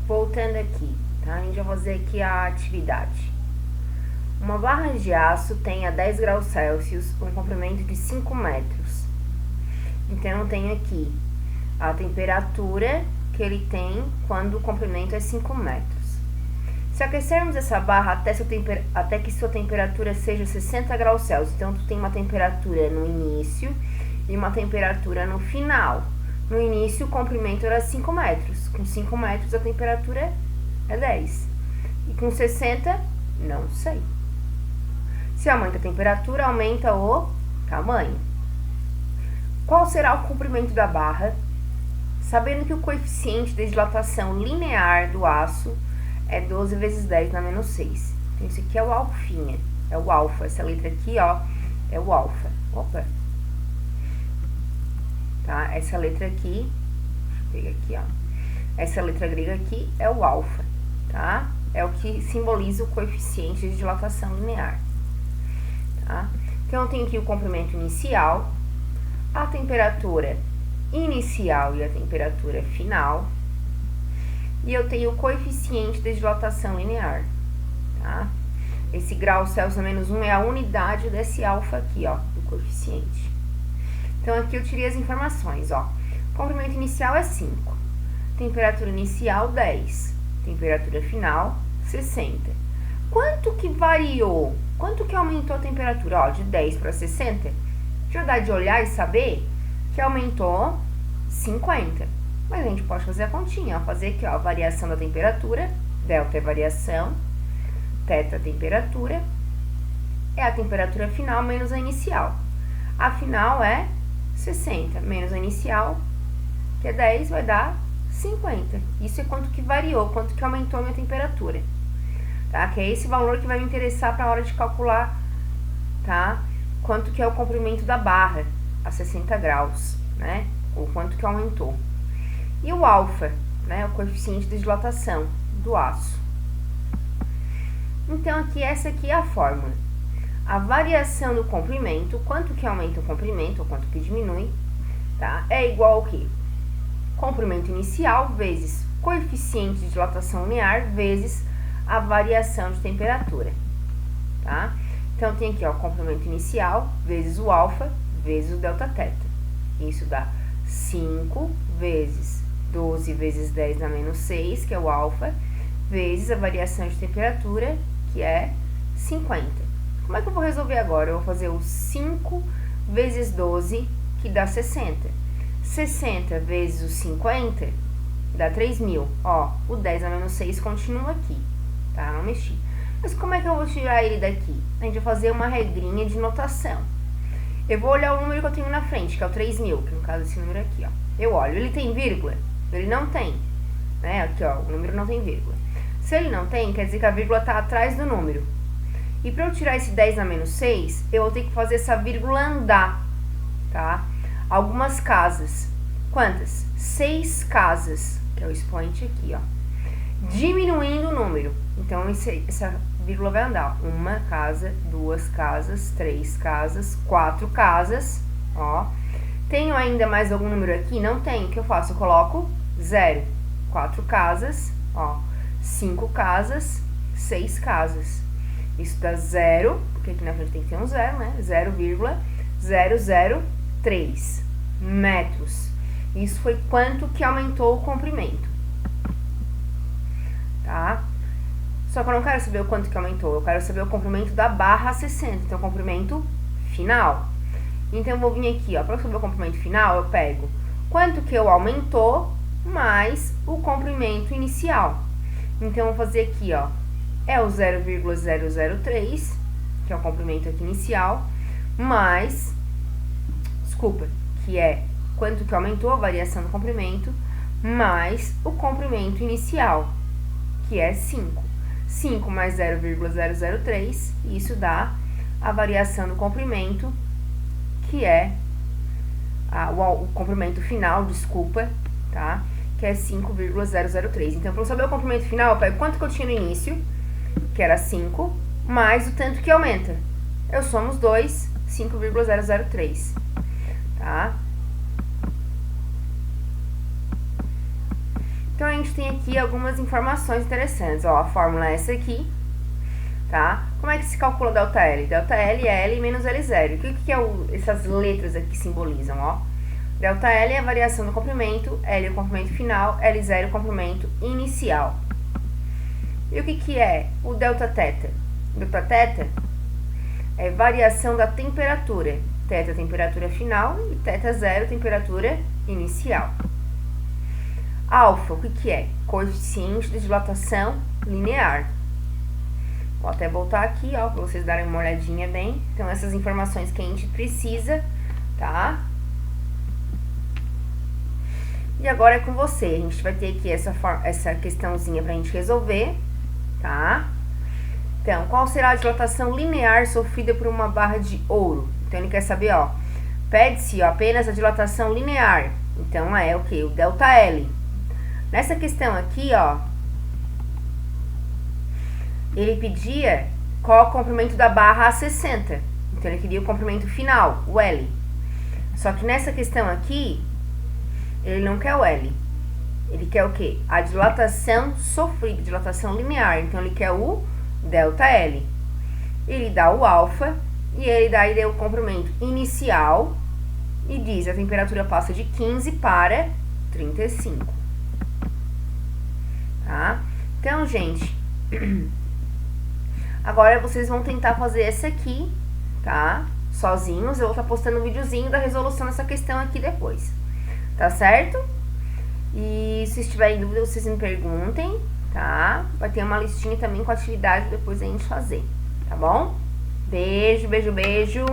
voltando aqui, tá? A gente vai fazer aqui a atividade. Uma barra de aço tem a 10 graus Celsius um comprimento de 5 metros. Então, eu tenho aqui a temperatura que ele tem quando o comprimento é 5 metros. Se aquecermos essa barra até que sua temperatura seja 60 graus Celsius, então tu tem uma temperatura no início e uma temperatura no final. No início o comprimento era 5 metros, com 5 metros a temperatura é 10. E com 60, não sei. Se aumenta a temperatura, aumenta o tamanho. Qual será o comprimento da barra? Sabendo que o coeficiente de dilatação linear do aço é 12 vezes 10 na menos 6. Então, isso aqui é o alfinha, é o alfa. Essa letra aqui, ó, é o alfa. Opa! Tá? Essa letra aqui, deixa eu pegar aqui, ó. Essa letra grega aqui é o alfa, tá? É o que simboliza o coeficiente de dilatação linear, tá? Então, eu tenho aqui o comprimento inicial, a temperatura inicial e a temperatura final, e eu tenho o coeficiente de dilatação linear, tá? Esse grau Celsius a menos 1 é a unidade desse alfa aqui, ó, do coeficiente. Então, aqui eu tirei as informações, ó. Comprimento inicial é 5, temperatura inicial 10, temperatura final 60. Quanto que variou? Quanto que aumentou a temperatura? Ó, de 10 para 60? Já dá de olhar e saber que aumentou 50. Mas a gente pode fazer a continha, ó, fazer aqui, ó, a variação da temperatura, delta é variação, θ temperatura, é a temperatura final menos a inicial. A final é 60, menos a inicial, que é 10, vai dar 50. Isso é quanto que variou, quanto que aumentou a minha temperatura, tá? Que é esse valor que vai me interessar para a hora de calcular, tá? Quanto que é o comprimento da barra a 60 graus, né? Ou quanto que aumentou. E o alfa, né? O coeficiente de dilatação do aço. Então, aqui, essa aqui é a fórmula. A variação do comprimento, quanto que aumenta o comprimento, ou quanto que diminui, tá? É igual ao quê? Comprimento inicial vezes coeficiente de dilatação linear vezes a variação de temperatura, tá? Então, tem aqui, ó, comprimento inicial vezes o alfa vezes o delta-θ. Isso dá 5 vezes 12 vezes 10 na menos 6, que é o alfa, vezes a variação de temperatura, que é 50. Como é que eu vou resolver agora? Eu vou fazer o 5 vezes 12, que dá 60. 60 vezes o 50, dá 3.000. Ó, o 10 na menos 6 continua aqui, tá? Não mexi. Mas como é que eu vou tirar ele daqui? A gente vai fazer uma regrinha de notação. Eu vou olhar o número que eu tenho na frente, que é o 3.000, que no caso esse número aqui, ó. Eu olho, ele tem vírgula? Ele não tem, né? Aqui, ó, o número não tem vírgula. Se ele não tem, quer dizer que a vírgula tá atrás do número. E para eu tirar esse 10 na menos 6, eu vou ter que fazer essa vírgula andar, tá? Algumas casas. Quantas? 6 casas, que é o expoente aqui, ó. Diminuindo o número. Então, essa vírgula vai andar. 1 casa, 2 casas, 3 casas, 4 casas, ó. Tenho ainda mais algum número aqui? Não tenho. O que eu faço? Eu coloco 0. 4 casas, ó. 5 casas, 6 casas. Isso dá 0, porque aqui na frente tem que ter um 0, né? 0,003 metros. Isso foi quanto que aumentou o comprimento, tá? Só que eu não quero saber o quanto que aumentou, eu quero saber o comprimento da barra a 60, então o comprimento final. Então, eu vou vir aqui, ó, para saber o comprimento final, eu pego quanto que eu aumentou mais o comprimento inicial. Então, eu vou fazer aqui, ó, é o 0,003, que é o comprimento aqui inicial, mais, que é quanto que aumentou a variação do comprimento, mais o comprimento inicial, que é 5. 5 mais 0,003, isso dá a variação do comprimento, que é o comprimento final, tá? Que é 5,003. Então, para eu saber o comprimento final, eu pego quanto que eu tinha no início, que era 5, mais o tanto que aumenta. Eu somo os dois, 5,003, tá? Então, a gente tem aqui algumas informações interessantes. Ó, a fórmula é essa aqui, tá? Como é que se calcula ΔL? ΔL é L menos L0. O que essas letras aqui simbolizam, ó? ΔL é a variação do comprimento, L é o comprimento final, L0 é o comprimento inicial. E o que é o Δθ? Δθ é variação da temperatura. Θ, temperatura final, e θ0, temperatura inicial. Alfa, o que é? Coeficiente de dilatação linear. Vou até voltar aqui, ó, para vocês darem uma olhadinha bem. Então, essas informações que a gente precisa, tá? E agora é com você. A gente vai ter aqui essa questãozinha pra gente resolver, tá? Então, qual será a dilatação linear sofrida por uma barra de ouro? Então, ele quer saber, ó, pede-se apenas a dilatação linear. Então, é o que? O ΔL. Nessa questão aqui, ó, ele pedia qual o comprimento da barra a 60. Então, ele queria o comprimento final, o L. Só que nessa questão aqui, ele não quer o L. Ele quer o quê? A dilatação sofrida, dilatação linear. Então, ele quer o ΔL. Ele dá o alfa e ele dá o comprimento inicial e diz a temperatura passa de 15 para 35. Tá? Então, gente, agora vocês vão tentar fazer essa aqui, tá? Sozinhos. Eu vou estar postando um videozinho da resolução dessa questão aqui depois. Tá certo? E se estiverem em dúvida, vocês me perguntem, tá? Vai ter uma listinha também com atividade depois a gente fazer, tá bom? Beijo, beijo, beijo.